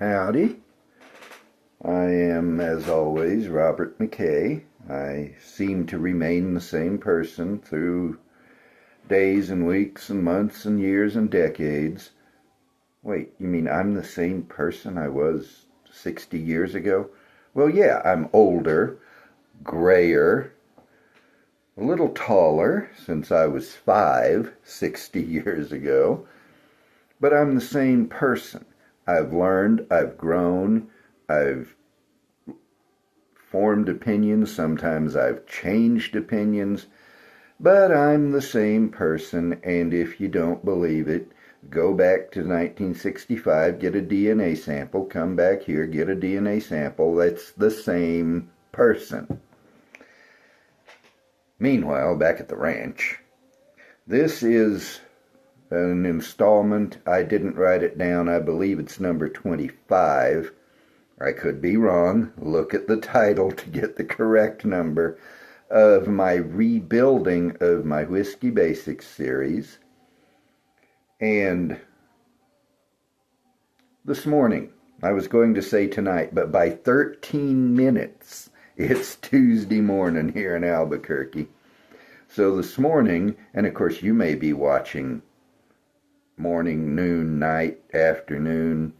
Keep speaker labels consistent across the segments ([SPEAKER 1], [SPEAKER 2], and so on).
[SPEAKER 1] Howdy. I am, as always, Robert McKay. I seem to remain the same person through days and weeks and months and years and decades. Wait, you mean I'm the same person I was 60 years ago? Well, yeah, I'm older, grayer, a little taller since I was 60 years ago, but I'm the same person. I've learned, I've grown, I've formed opinions, sometimes I've changed opinions, but I'm the same person, and if you don't believe it, go back to 1965, get a DNA sample, come back here, get a DNA sample. That's the same person. Meanwhile, back at the ranch, this is an installment. I didn't write it down. I believe it's number 25. I could be wrong. Look at the title to get the correct number of my rebuilding of my Whisky Basics series. And this morning, I was going to say tonight, but by 13 minutes, it's Tuesday morning here in Albuquerque. So this morning, and of course you may be watching morning, noon, night, afternoon,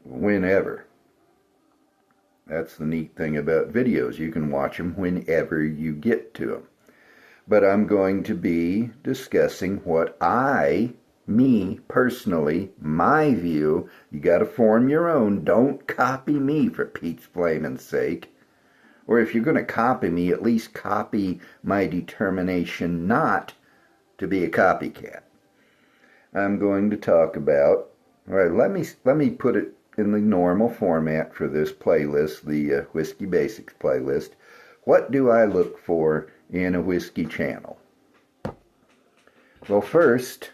[SPEAKER 1] whenever. That's the neat thing about videos. You can watch them whenever you get to them. But I'm going to be discussing what me personally, my view. You got to form your own. Don't copy me, for Pete's flaming sake. Or if you're going to copy me, at least copy my determination not to be a copycat. I'm going to talk about, all right, let me put it in the normal format for this playlist, the Whisky Basics playlist. What do I look for in a whiskey channel? Well, first,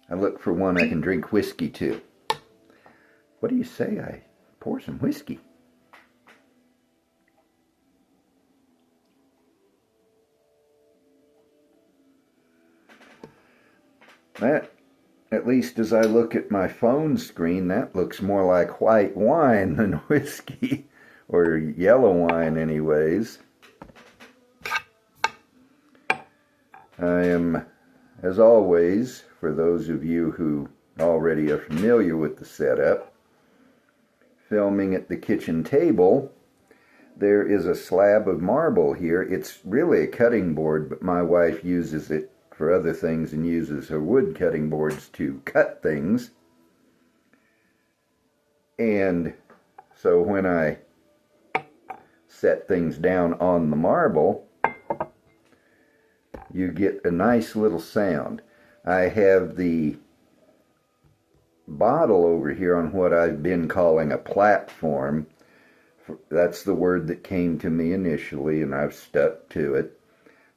[SPEAKER 1] I look for one I can drink whiskey to. What do you say I pour some whiskey? That, at least as I look at my phone screen, that looks more like white wine than whiskey, or yellow wine anyways. I am, as always, for those of you who already are familiar with the setup, filming at the kitchen table. There is a slab of marble here. It's really a cutting board, but my wife uses it for other things and uses her wood cutting boards to cut things. And so when I set things down on the marble, you get a nice little sound. I have the bottle over here on what I've been calling a platform. That's the word that came to me initially, and I've stuck to it,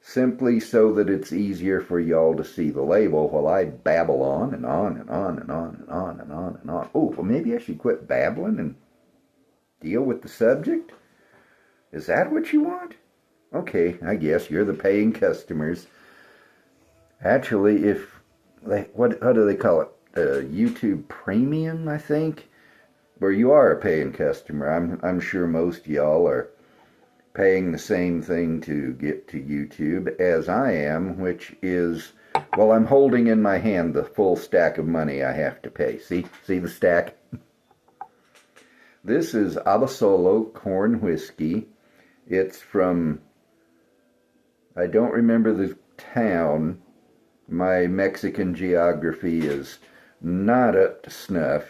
[SPEAKER 1] simply so that it's easier for y'all to see the label while I babble on and on and on and on and on and on and on. Oh, well, maybe I should quit babbling and deal with the subject? Is that what you want? Okay, I guess you're the paying customers. Actually, what do they call it? YouTube Premium, I think? Where you are a paying customer. I'm sure most y'all are paying the same thing to get to YouTube as I am, which is, well, I'm holding in my hand the full stack of money I have to pay. See the stack? This is Abasolo corn whiskey. It's from, I don't remember the town. My Mexican geography is not up to snuff,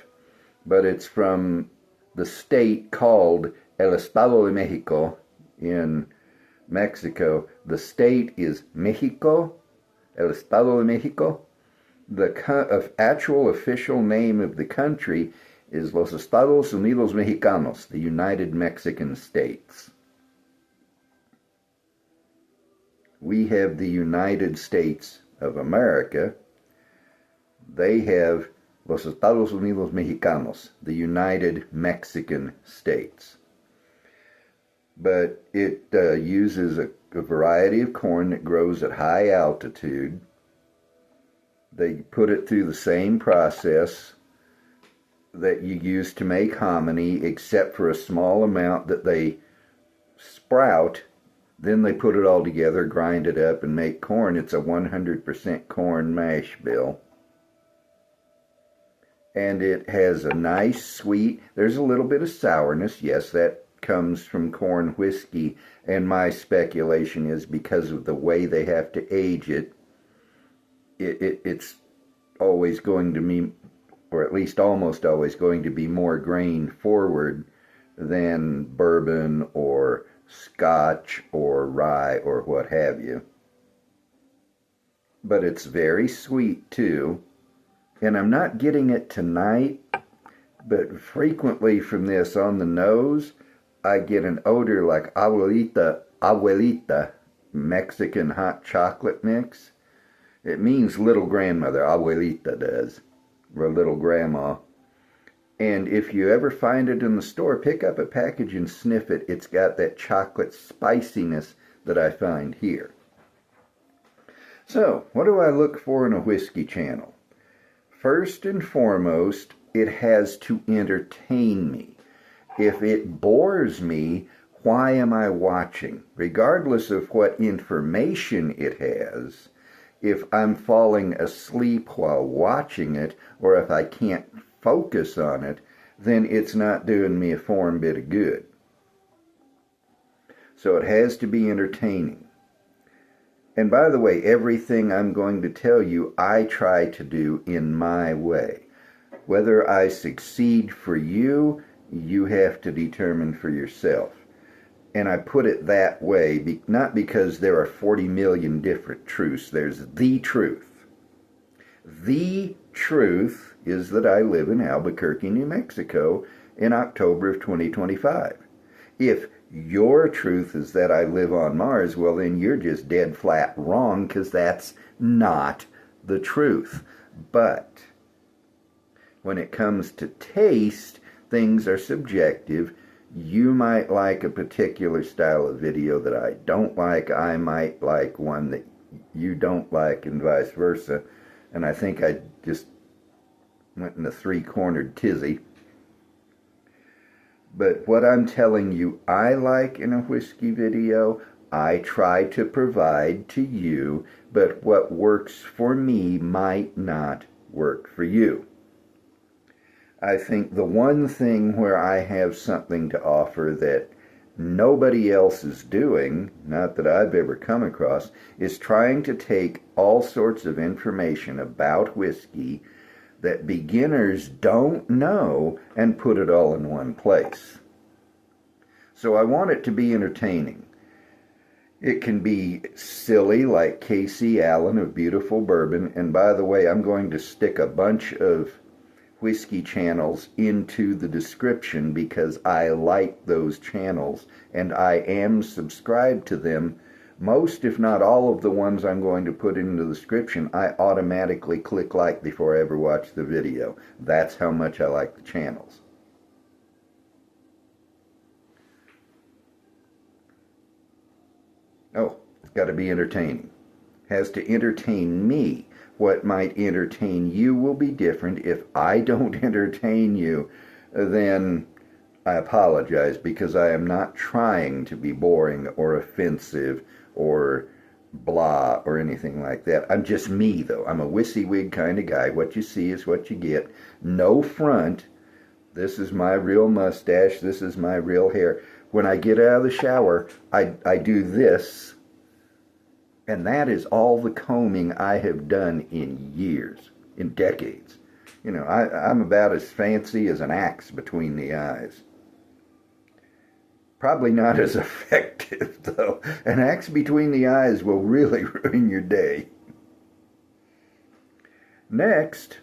[SPEAKER 1] but it's from the state called El Estado de Mexico in Mexico. The state is Mexico, El Estado de Mexico. The actual official name of the country is Los Estados Unidos Mexicanos, the United Mexican States. We have the United States of America. They have Los Estados Unidos Mexicanos, the United Mexican States. But it uses a variety of corn that grows at high altitude. They put it through the same process that you use to make hominy, except for a small amount that they sprout. Then they put it all together, grind it up, and make corn. It's a 100% corn mash bill. And it has a nice sweet, there's a little bit of sourness. Yes, that comes from corn whiskey. And my speculation is because of the way they have to age it, it's always going to be, or at least almost always going to be more grain forward than bourbon or Scotch or rye or what have you. But it's very sweet too. And I'm not getting it tonight, but frequently from this on the nose, I get an odor like abuelita, Mexican hot chocolate mix. It means little grandmother, abuelita does, or little grandma. And if you ever find it in the store, pick up a package and sniff it. It's got that chocolate spiciness that I find here. So, what do I look for in a whiskey channel? First and foremost, it has to entertain me. If it bores me, why am I watching? Regardless of what information it has, if I'm falling asleep while watching it, or if I can't focus on it, then it's not doing me a form bit of good. So it has to be entertaining. And by the way, everything I'm going to tell you, I try to do in my way. Whether I succeed for you, you have to determine for yourself. And I put it that way, not because there are 40 million different truths. There's the truth. The truth is that I live in Albuquerque, New Mexico in October of 2025. If your truth is that I live on Mars, well then you're just dead flat wrong, because that's not the truth. But when it comes to taste, things are subjective. You might like a particular style of video that I don't like. I might like one that you don't like, and vice versa. And I think I just went in a three-cornered tizzy. But what I'm telling you I like in a whiskey video, I try to provide to you, but what works for me might not work for you. I think the one thing where I have something to offer that nobody else is doing, not that I've ever come across, is trying to take all sorts of information about whiskey that beginners don't know and put it all in one place. So I want it to be entertaining. It can be silly, like Casey Allen of Beautiful Bourbon. And by the way, I'm going to stick a bunch of whiskey channels into the description because I like those channels and I am subscribed to them. Most, if not all, of the ones I'm going to put into the description, I automatically click like before I ever watch the video. That's how much I like the channels. Oh, it's got to be entertaining. Has to entertain me. What might entertain you will be different. If I don't entertain you, then I apologize, because I am not trying to be boring or offensive or blah or anything like that. I'm just me, though. I'm a WYSIWYG kind of guy. What you see is what you get. No front. This is my real mustache. This is my real hair. When I get out of the shower, I do this. And that is all the combing I have done in years, in decades. You know, I'm about as fancy as an axe between the eyes. Probably not as effective, though. An axe between the eyes will really ruin your day. Next,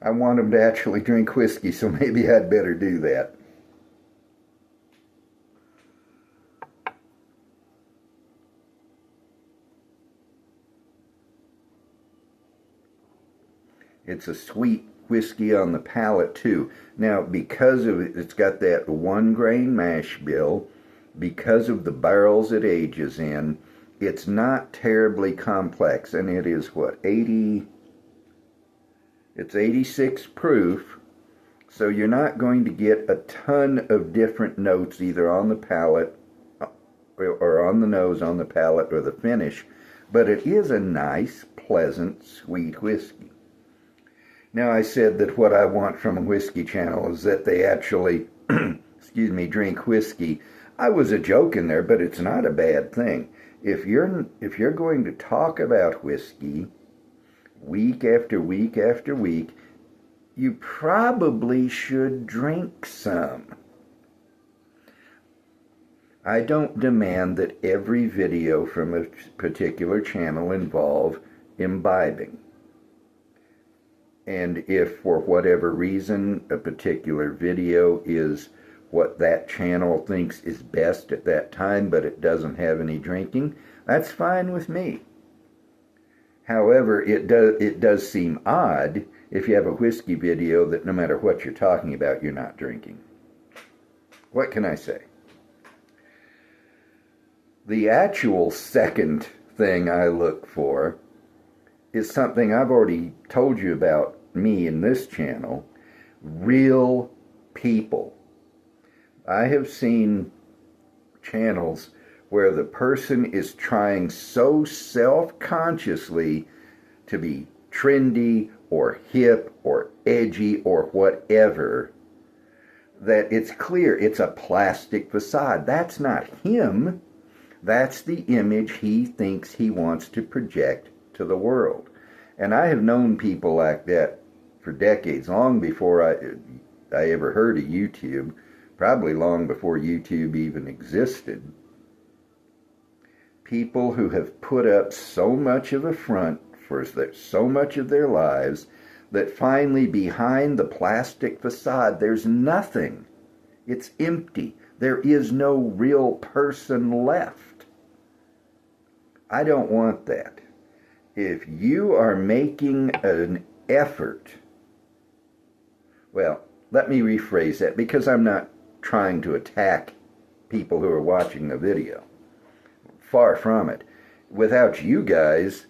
[SPEAKER 1] I want them to actually drink whiskey, so maybe I'd better do that. It's a sweet whiskey on the palate too. Now, because of it, it's got that 1 grain mash bill, because of the barrels it ages in, it's not terribly complex, and it is what, 80, it's 86 proof, So you're not going to get a ton of different notes either on the palate or on the nose, on the palate, or the finish, but it is a nice, pleasant, sweet whiskey. Now, I said that what I want from a whiskey channel is that they actually, excuse me, drink whiskey. I was a joke in there, but it's not a bad thing. If you're going to talk about whiskey week after week after week, you probably should drink some. I don't demand that every video from a particular channel involve imbibing. And if for whatever reason a particular video is what that channel thinks is best at that time, but it doesn't have any drinking, that's fine with me. However, it does seem odd if you have a whiskey video that no matter what you're talking about, you're not drinking. What can I say? The actual second thing I look for is something I've already told you about me in this channel: real people. I have seen channels where the person is trying so self-consciously to be trendy or hip or edgy or whatever that it's clear it's a plastic facade. That's not him. That's the image he thinks he wants to project to the world. And I have known people like that for decades, long before I ever heard of YouTube, probably long before YouTube even existed. People who have put up so much of a front for so much of their lives that finally behind the plastic facade there's nothing. It's empty. There is no real person left. I don't want that. If you are making an effort, well, let me rephrase that, because I'm not trying to attack people who are watching the video. Far from it. Without you guys,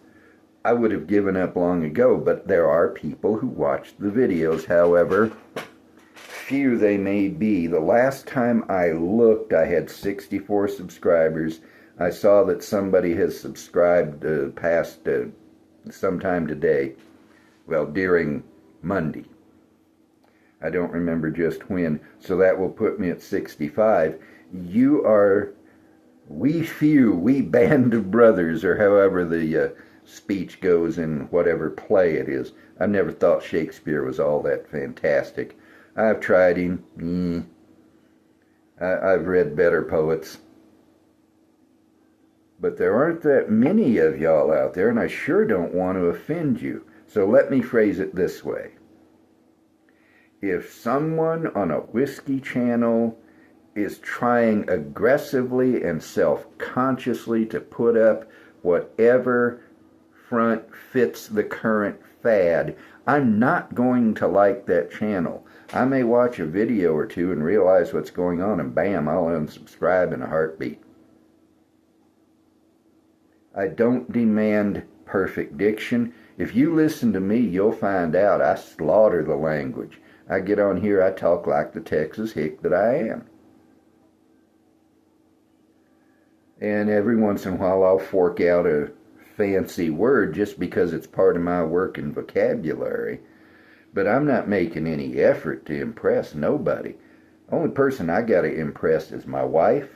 [SPEAKER 1] I would have given up long ago, but there are people who watch the videos, however few they may be. The last time I looked, I had 64 subscribers. I saw that somebody has subscribed past sometime today, well, during Monday. I don't remember just when, so that will put me at 65. You are, we band of brothers, or however the speech goes in whatever play it is. I've never thought Shakespeare was all that fantastic. I've tried him. I've read better poets. But there aren't that many of y'all out there, and I sure don't want to offend you. So let me phrase it this way. If someone on a whiskey channel is trying aggressively and self-consciously to put up whatever front fits the current fad, I'm not going to like that channel. I may watch a video or two and realize what's going on, and bam, I'll unsubscribe in a heartbeat. I don't demand perfect diction. If you listen to me, you'll find out I slaughter the language. I get on here, I talk like the Texas hick that I am. And every once in a while I'll fork out a fancy word just because it's part of my working vocabulary. But I'm not making any effort to impress nobody. Only person I gotta impress is my wife.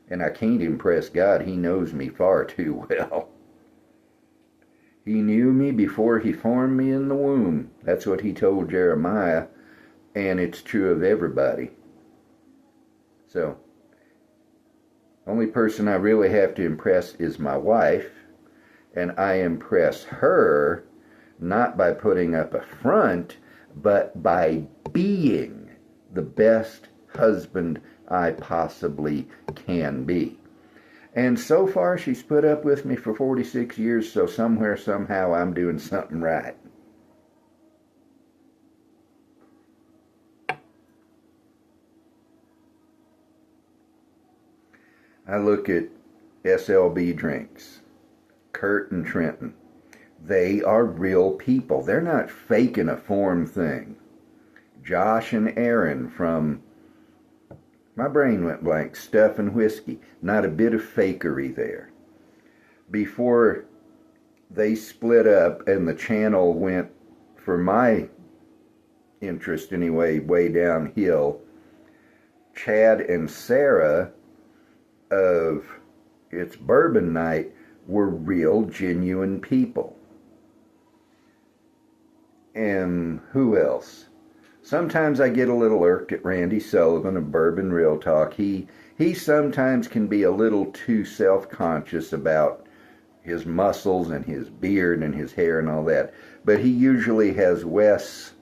[SPEAKER 1] And I can't impress God. He knows me far too well. He knew me before he formed me in the womb. That's what he told Jeremiah. And it's true of everybody. So, only person I really have to impress is my wife. And I impress her not by putting up a front, but by being the best husband I possibly can be. And so far she's put up with me for 46 years, so somewhere, somehow I'm doing something right. I look at SLB drinks, Kurt and Trenton. They are real people. They're not faking a form thing. Josh and Aaron from, my brain went blank, Stuff and Whiskey. Not a bit of fakery there. Before they split up and the channel went, for my interest anyway, way downhill, Chad and Sarah of It's Bourbon Night were real, genuine people. And who else? Sometimes I get a little irked at Randy Sullivan of Bourbon Real Talk. He sometimes can be a little too self-conscious about his muscles and his beard and his hair and all that. But he usually has Wes,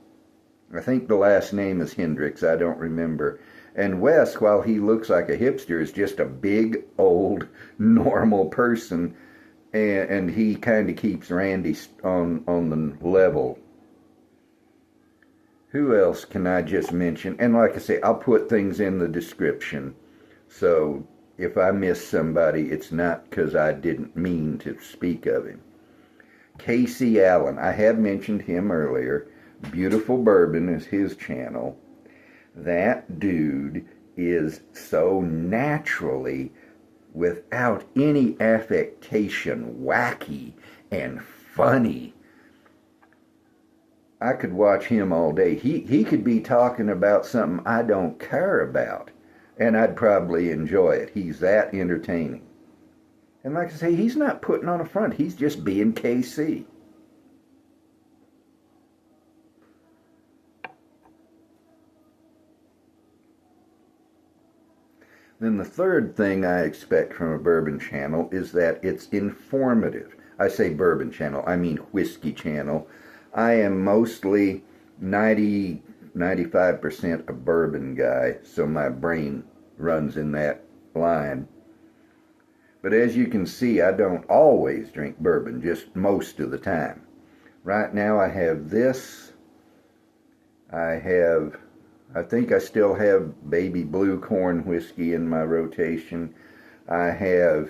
[SPEAKER 1] I think the last name is Hendricks, I don't remember. And Wes, while he looks like a hipster, is just a big, old, normal person. And he kind of keeps Randy on the level. Who else can I just mention? And like I say, I'll put things in the description. So if I miss somebody, it's not because I didn't mean to speak of him. Casey Allen, I have mentioned him earlier. Beautiful Bourbon is his channel. That dude is so naturally, without any affectation, wacky and funny. I could watch him all day. He could be talking about something I don't care about, and I'd probably enjoy it. He's that entertaining. And like I say, he's not putting on a front. He's just being KC. Then the third thing I expect from a bourbon channel is that it's informative. I say bourbon channel, I mean whiskey channel. I am mostly 95% a bourbon guy, so my brain runs in that line. But as you can see, I don't always drink bourbon, just most of the time. Right now I have this. I think I still have baby blue corn whiskey in my rotation. I have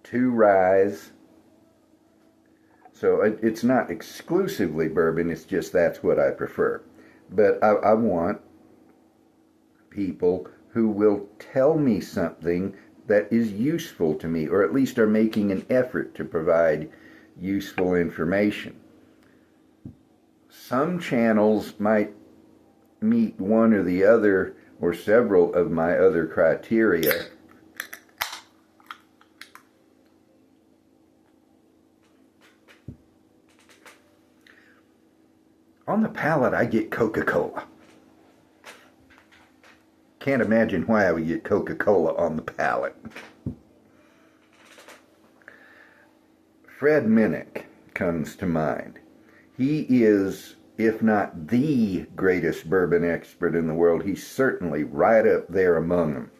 [SPEAKER 1] 2 ryes. So it's not exclusively bourbon, it's just that's what I prefer. But I want people who will tell me something that is useful to me, or at least are making an effort to provide useful information. Some channels might meet one or the other, or several of my other criteria. On the palate, I get Coca-Cola. Can't imagine why I would get Coca-Cola on the palate. Fred Minnick comes to mind. He is, if not the greatest bourbon expert in the world, he's certainly right up there among them.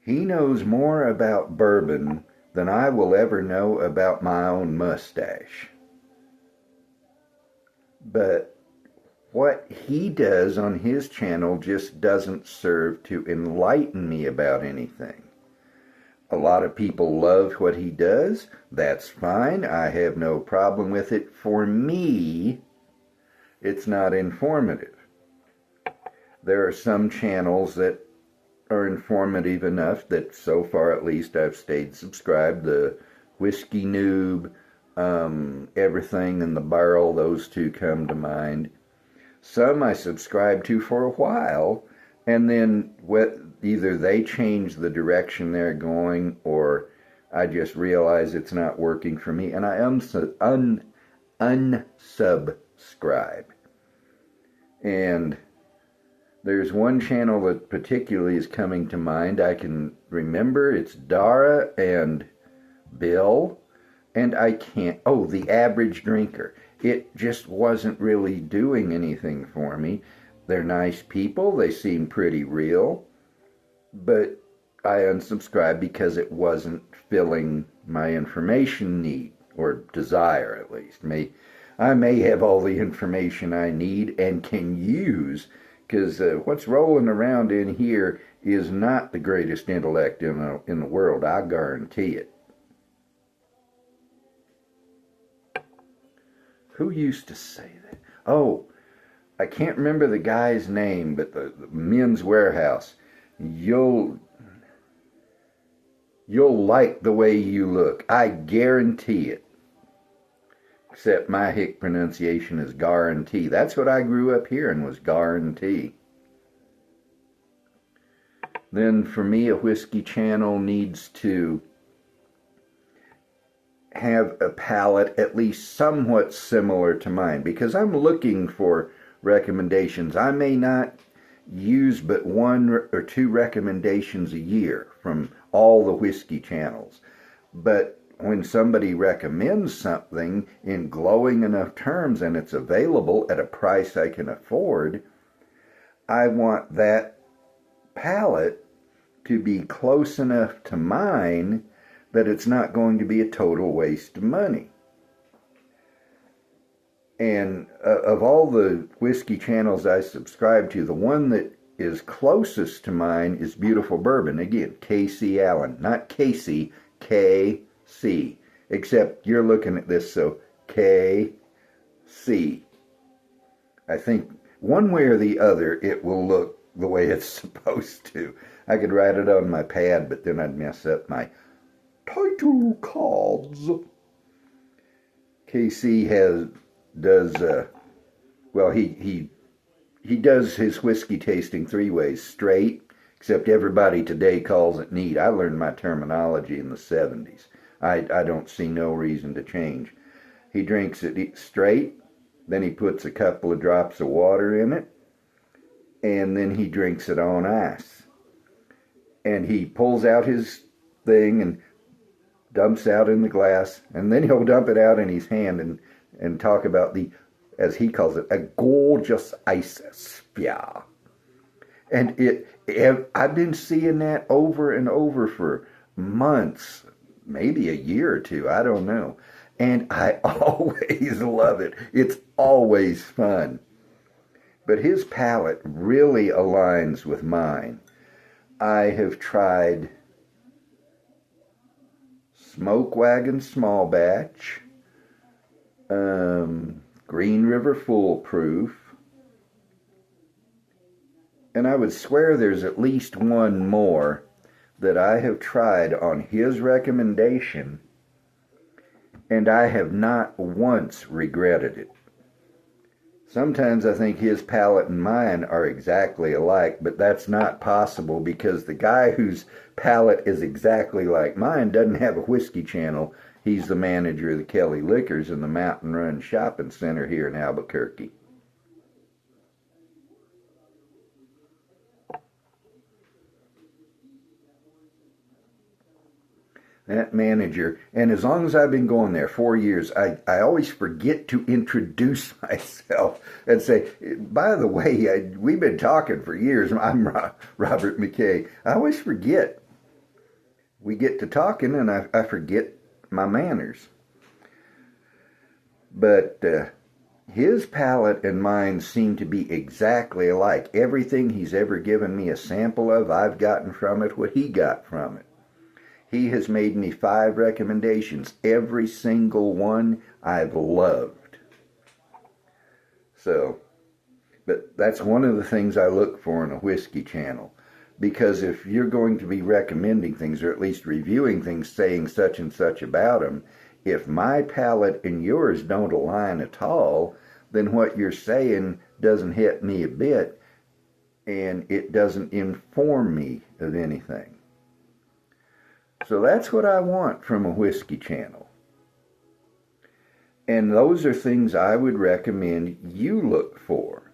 [SPEAKER 1] He knows more about bourbon than I will ever know about my own mustache. But what he does on his channel just doesn't serve to enlighten me about anything. A lot of people love what he does. That's fine. I have no problem with it. For me, it's not informative. There are some channels that are informative enough that so far at least I've stayed subscribed. The Whiskey Noob, Everything in the Barrel, those two come to mind. Some I subscribed to for a while, and then either they change the direction they're going, or I just realize it's not working for me, and I unsubscribe. And there's one channel that particularly is coming to mind. I can remember it's Dara and Bill, and I can't, The Average Drinker. It just wasn't really doing anything for me. They're nice people, they seem pretty real, but I unsubscribed because it wasn't filling my information need, or desire at least. I may have all the information I need and can use, because what's rolling around in here is not the greatest intellect in the world, I guarantee it. Who used to say that? I can't remember the guy's name, but the Men's Warehouse. You'll like the way you look. I guarantee it. Except my hick pronunciation is guarantee. That's what I grew up hearing, was guarantee. Then for me, a whiskey channel needs to have a palate at least somewhat similar to mine, because I'm looking for recommendations. I may not use but 1 or 2 recommendations a year from all the whiskey channels. But when somebody recommends something in glowing enough terms and it's available at a price I can afford, I want that palate to be close enough to mine that it's not going to be a total waste of money. And of all the whiskey channels I subscribe to, the one that is closest to mine is Beautiful Bourbon. Again, K.C. Allen, not Casey, K.C. Except you're looking at this, so K.C. I think one way or the other it will look the way it's supposed to. I could write it on my pad, but then I'd mess up my title cards. KC does his whiskey tasting 3 ways: straight, except everybody today calls it neat. I learned my terminology in the 70s. I don't see no reason to change. He drinks it straight, then he puts a couple of drops of water in it, and then he drinks it on ice. And he pulls out his thing and dumps out in the glass, and then he'll dump it out in his hand and talk about the, as he calls it, a gorgeous ice spear. And I've been seeing that over and over for months, maybe a year or 2, I don't know. And I always love it. It's always fun. But his palate really aligns with mine. I have tried Smoke Wagon Small Batch, Green River Foolproof, and I would swear there's at least one more that I have tried on his recommendation, and I have not once regretted it. Sometimes I think his palate and mine are exactly alike, but that's not possible because the guy whose palate is exactly like mine doesn't have a whiskey channel. He's the manager of the Kelly Liquors in the Mountain Run Shopping Center here in Albuquerque. That manager, and as long as I've been going there, 4 years, I always forget to introduce myself and say, by the way, we've been talking for years. I'm Robert McKay. I always forget. We get to talking and I forget my manners. But his palate and mine seem to be exactly alike. Everything he's ever given me a sample of, I've gotten from it what he got from it. He has made me 5 recommendations. Every single one I've loved. So, but that's one of the things I look for in a whiskey channel. Because if you're going to be recommending things, or at least reviewing things, saying such and such about them, if my palate and yours don't align at all, then what you're saying doesn't hit me a bit, and it doesn't inform me of anything. So that's what I want from a whiskey channel. And those are things I would recommend you look for.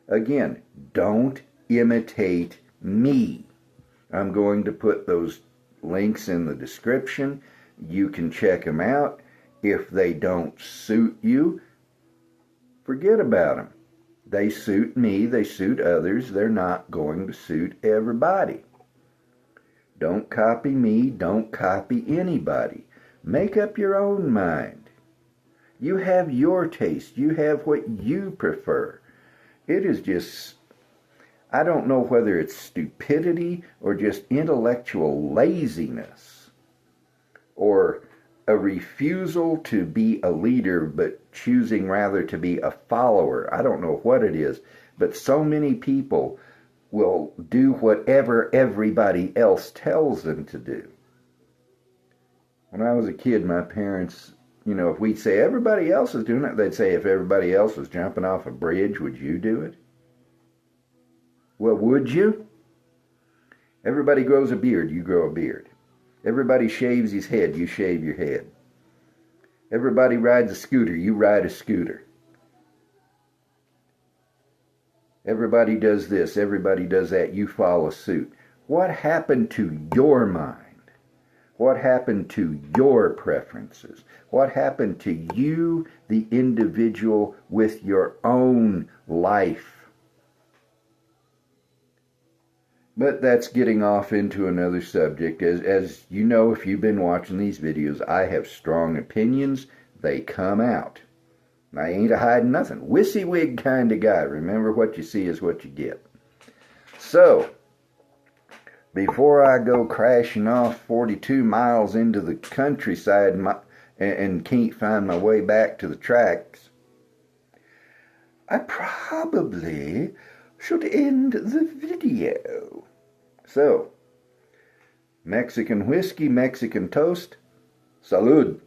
[SPEAKER 1] Again, don't imitate me. I'm going to put those links in the description. You can check them out. If they don't suit you, forget about them. They suit me, they suit others. They're not going to suit everybody. Don't copy me, don't copy anybody. Make up your own mind. You have your taste, you have what you prefer. It is just, I don't know whether it's stupidity or just intellectual laziness or a refusal to be a leader but choosing rather to be a follower. I don't know what it is, but so many people will do whatever everybody else tells them to do. When I was a kid, my parents, if we'd say everybody else is doing it, they'd say if everybody else was jumping off a bridge, would you do it? Well, would you? Everybody grows a beard, you grow a beard. Everybody shaves his head, you shave your head. Everybody rides a scooter, you ride a scooter. Everybody does this, everybody does that, you follow suit. What happened to your mind? What happened to your preferences? What happened to you, the individual, with your own life? But that's getting off into another subject. As you know, if you've been watching these videos, I have strong opinions. They come out. I ain't a-hiding nothing. WYSIWYG kind of guy. Remember, what you see is what you get. So, before I go crashing off 42 miles into the countryside and can't find my way back to the tracks, I probably should end the video. So, Mexican whiskey, Mexican toast, salud.